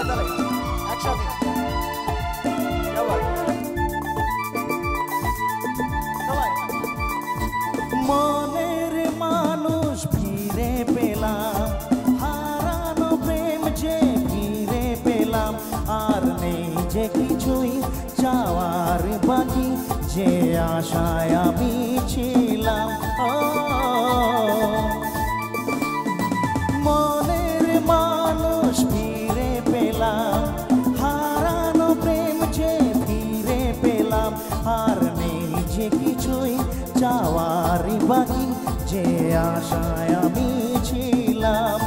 হাততালি একসাথে মনের মানুষ ফিরে পেলাম, হারানো প্রেম যে ফিরে পেলাম, আর নেই যে কিছুই চাওয়ার বাকি, যে আশায় আমি ছিলাম। মনের মানুষ ফিরে পেলাম, হারানো প্রেম যে ফিরে পেলাম, আর নেই যে কিছুই চাওয়ার বাকি, যে আশায় আমি ছিলাম।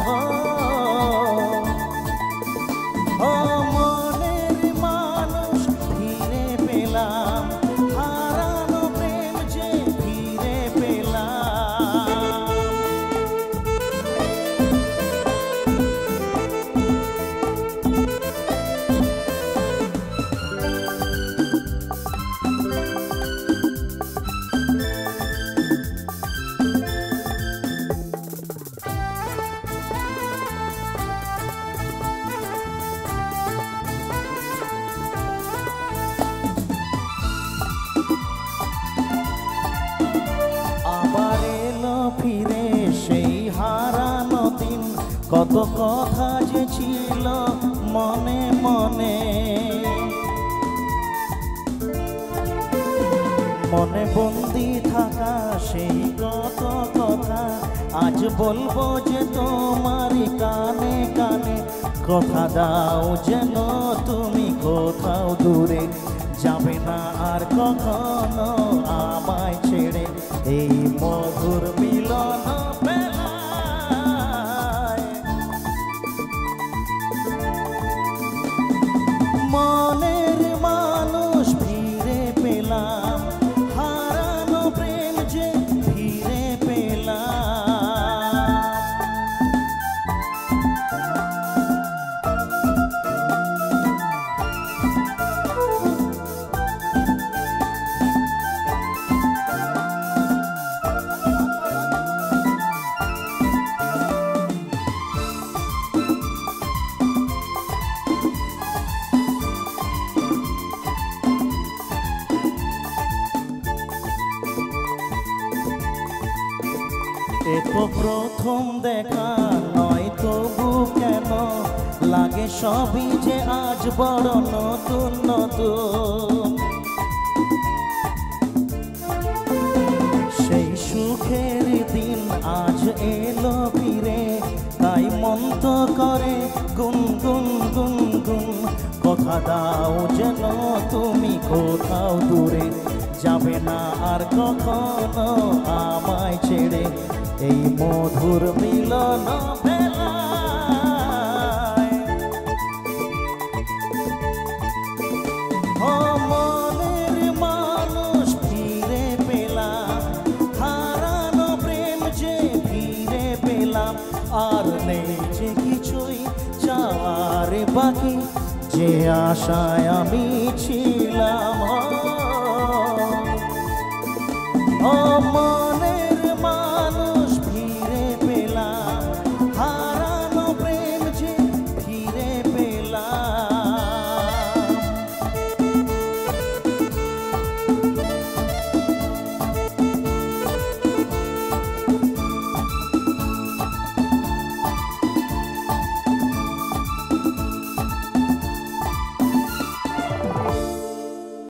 মনের মানুষ ফিরে পেলাম, হারানো প্রেম যে ফিরে পেলাম। আবার এলো ফিরে সেই হারানো দিন, কত কথা যে ছিল মনে মনে, মনে বন্দি থাকা সেই কত কথা, আজ বলবো যে তোমারই কানে কানে। কথা দাও যেন তুমি কোথাও দূরে যাবে না আর কখনো আমায় ছেড়ে, এই মধুর মিলন বেলায়। মনের মানুষ ফিরে পেলাম, হারানো প্রেম যে ফিরে পেলাম। এ তো প্রথম দেখা নয়, তবু কেন লাগে সবই যে আজ বড় নতুন নতুন। সেই সুখের দিন আজ এলো ফিরে, তাই মন তো করে গুন গুন গুন গুন। কথা দাও যেন তুমি কোথাও দূরে যাবে না আর কখনো আমায় ছেড়ে, এই মধুর মিলন বেলায়। মনের মানুষ ফিরে পেলাম, হারানো প্রেম যে ফিরে পেলাম, আর নেই যে কিছুই চাওয়ার বাকি, যে আশায় আমি ছিলাম। মনে